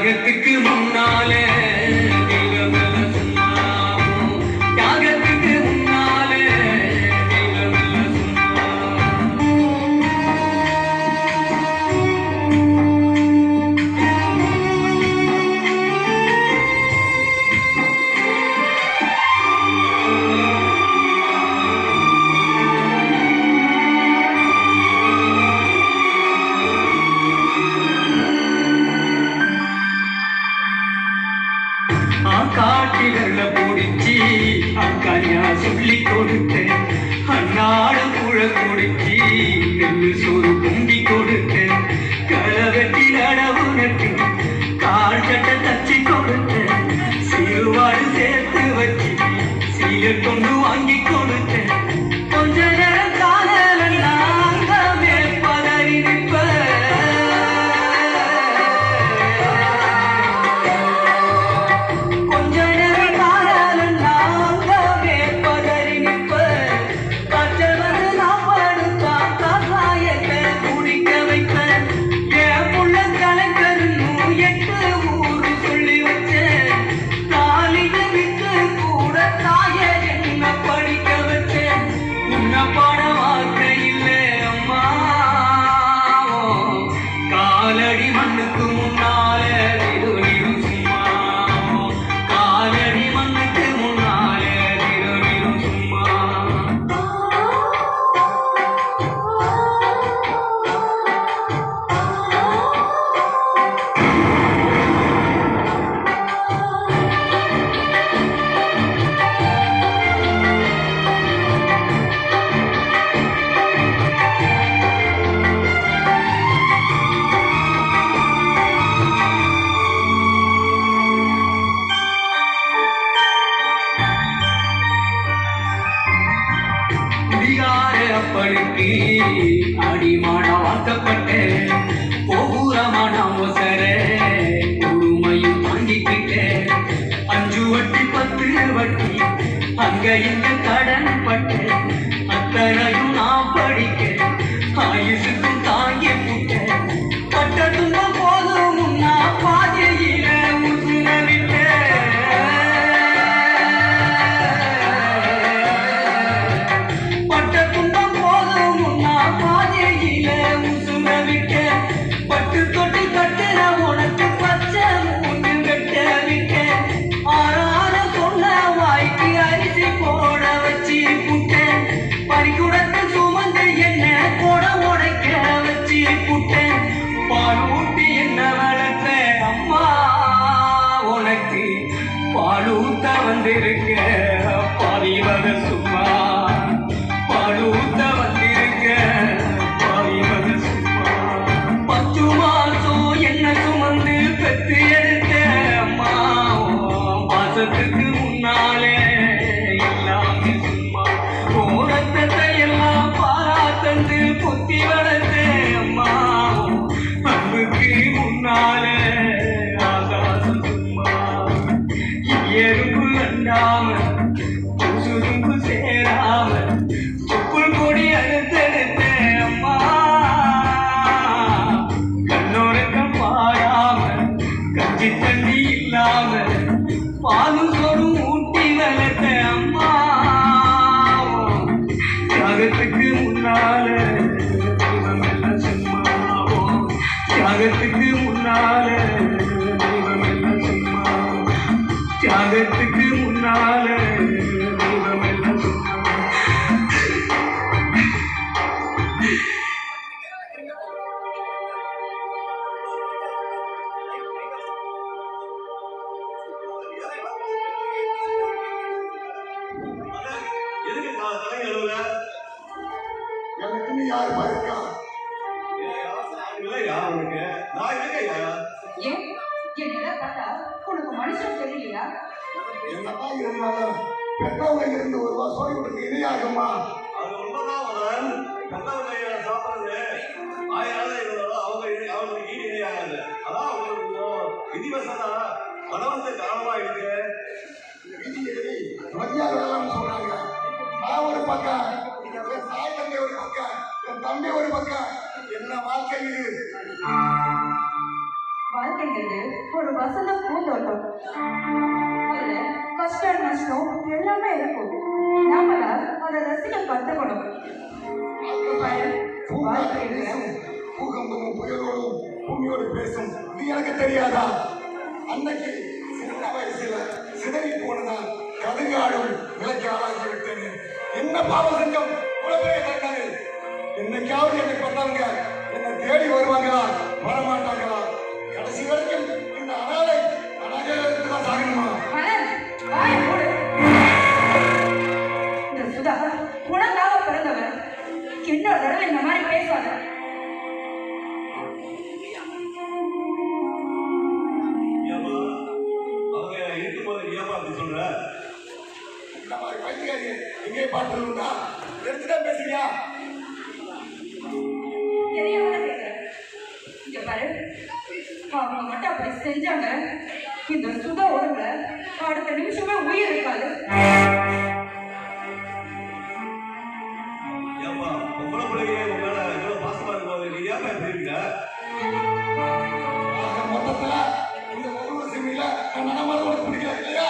தியாகத்துக்கு முன்னாலே தெய்வமெல்ல சும்மாவும் தியாகத்துக்கு முன்னாலே தெய்வமெல்ல காட்டில பிடிச்சி அக்கா சொல்லி கொடுத்தேன் அன்னாடு புழ குடிச்சி நெல்லு சோறு பொங்கி கொடுத்தேன் களவெட்டி நடவு நட்டு கால் சட்டை தச்சு கொடுத்தேன் சிறுவாடு சேர்த்து வச்சு சீலை கொண்டு வாங்கி கொடுத்தேன் கொஞ்ச நேரம் காலெல்லாம் பதறி நிற்ப அப்பனுக்கு அடிமான வாக்கப்பட்டேன் ஒவ்வொருமான அவசர முழுமையும் வாங்கிக்கிட்டேன் 5 வட்டி 10 வட்டி அங்க இங்க கடன் பட்டேன் அத்தனையும் நான் படிக்க ஆயுசுக்கும் தாங்கி புட்டேன் பட்ட துன்பம் போதும் முன்னா பாதையில பாலூட்டி என்ன வளர்த்த அம்மா உனக்கு பாலூத்த வந்திருக்க பாதிவத சும்மா பாலூத்த வந்திருக்க பாதிவத சும்மா 10 மாசம் என்ன சுமந்து பெத்து எடுத்த அம்மா பாசத்துக்கு முன்னாலே எல்லாமே சும்மா ஓரத்தை எல்லாம் பாராத்தந்து புத்தி வளர்த்த அம்மா அன்புக்கு முன்னாலே ஆகாசம் சும்மா எறும்பு அண்டாம சுரும்பு சேராம சொப்புள் கொடி அறுத்தெடுத்த அம்மா கண்ணோரக்கம் பாடாம கஞ்சி தண்ணி இல்லாம பாலும் சோறும் ஊட்டி வளர்த்த அம்மா தியாகத்துக்கு முன்னாலே தெய்வமெல்லாம் சும்மாவோ தியாகத்துக்கு முன்னாலே தெய்வமெல்லாம் சும்மா தியாகத்துக்கு முன்னாலே தெய்வமெல்லாம் சும்மா எனக்குன்னு யாருமா இருக்கா? என்னப்பா இருந்தாலும் பெற்றவங்க இருந்து ஒரு வசோடி கொடுக்க இணையாகுமா? அது உண்மைதான். சாப்பிடுறது 1000 நாள் இருந்தாலும் அவங்களுக்கு ஈடு இணையாகாது. அதான் உங்களுக்கு விதிவசனா மனவச காரணமா இருக்கு. மரியாதை சொல்றாங்க. நான் ஒரு பக்கம், என் தாய் தந்தை ஒரு பக்கம், என் தம்பி ஒரு பக்கம், என்ன வாழ்க்கை இது? வாழ்க்கைங்கிறது ஒரு வசந்த பூந்தோட்டம். அதுல கஷ்டம் நஷ்டம் எல்லாமே இருக்கும். நம்மள அதை ரசிக்க கத்துக்கணும். பூகம்பமும் புயலோடும் பூமியோடு பேசும். இது எனக்கு தெரியாதா? அன்னைக்கு சின்ன வயசுல சிதறி போனதான் கதுகாடும் விலைக்கு ஆளாகி விட்டேன். என்ன பாவம் செஞ்சோம்? தந்தாரு. என்னைக்காவது என்னை பார்த்தவங்க என்னை தேடி வருவாங்களா வரமாட்டாங்களா? கடைசி வரைக்கும் இந்த அனாதை அனாதைதான் சாகணுமா? இந்த சுதா உனக்காக பிறந்தவன். இன்னொரு தடவை இந்த மாதிரி பேசாத. எங்கே பாட்டுண்டா எடுத்துதான் பேசுறியா? தெரியாம கேட்கிறேன். இங்க பாரு, அவங்க மட்டும் அப்படி செஞ்சாங்க, இந்த சுதா உடம்புல அடுத்த நிமிஷமே உயிர் இருக்காது. மொத்தத்துல இந்த ஒவ்வொரு சிமில நடமாட பிடிக்கல இல்லையா?